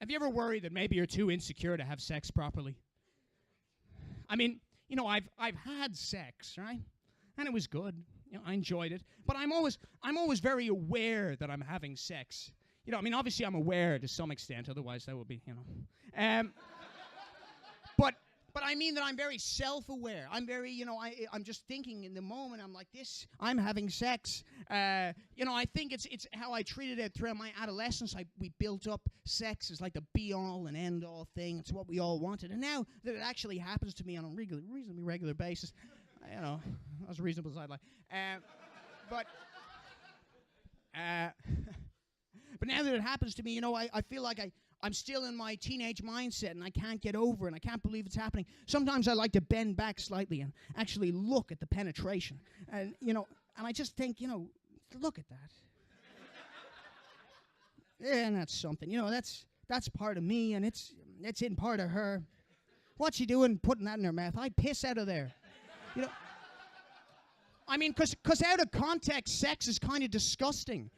Have you ever worried that maybe you're too insecure to have sex properly? I mean, I've had sex, right? And it was good. I enjoyed it. But I'm always very aware that I'm having sex. Obviously I'm aware to some extent, otherwise that would be, But I mean that I'm very self-aware. I'm very, I'm just thinking in the moment. I'm like this. I'm having sex. I think it's how I treated it throughout my adolescence. We built up sex as like the be-all and end-all thing. It's what we all wanted. And now that it actually happens to me on a reasonably regular basis, as reasonable as I'd like. But now that it happens to me, I feel like I'm still in my teenage mindset and I can't get over it and I can't believe it's happening. Sometimes I like to bend back slightly and actually look at the penetration. And I just think, look at that. Yeah, and that's something. That's part of me and it's in part of her. What's she doing putting that in her mouth? I'd piss out of there. Because out of context, sex is kind of disgusting.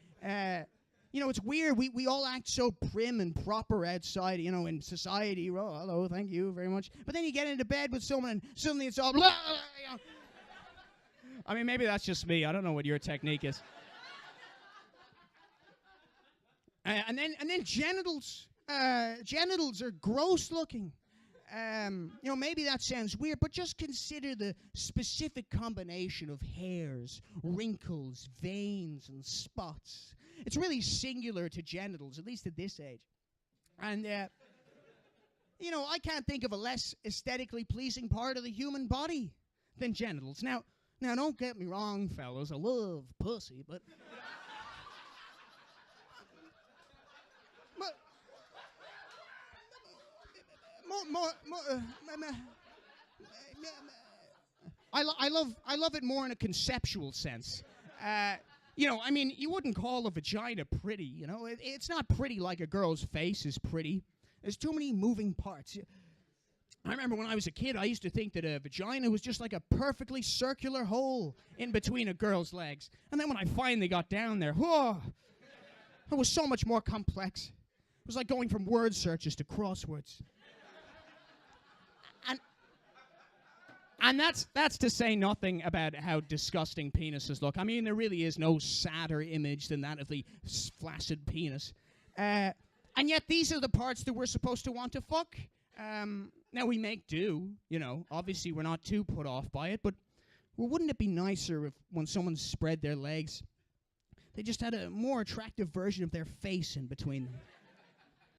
It's weird. We all act so prim and proper outside, in society. Oh, hello, thank you very much. But then you get into bed with someone and suddenly it's all blah, maybe that's just me. I don't know what your technique is. And then genitals. Genitals are gross looking. Maybe that sounds weird, but just consider the specific combination of hairs, wrinkles, veins, and spots. It's really singular to genitals, at least at this age. And, I can't think of a less aesthetically pleasing part of the human body than genitals. Now, don't get me wrong, fellas. I love pussy, but... I love it more in a conceptual sense. You wouldn't call a vagina pretty, It's not pretty like a girl's face is pretty. There's too many moving parts. I remember when I was a kid, I used to think that a vagina was just like a perfectly circular hole in between a girl's legs. And then when I finally got down there, it was so much more complex. It was like going from word searches to crosswords. And that's to say nothing about how disgusting penises look. There really is no sadder image than that of the flaccid penis. And yet these are the parts that we're supposed to want to fuck. Now we make do, Obviously we're not too put off by it, but wouldn't it be nicer if when someone spread their legs, they just had a more attractive version of their face in between them?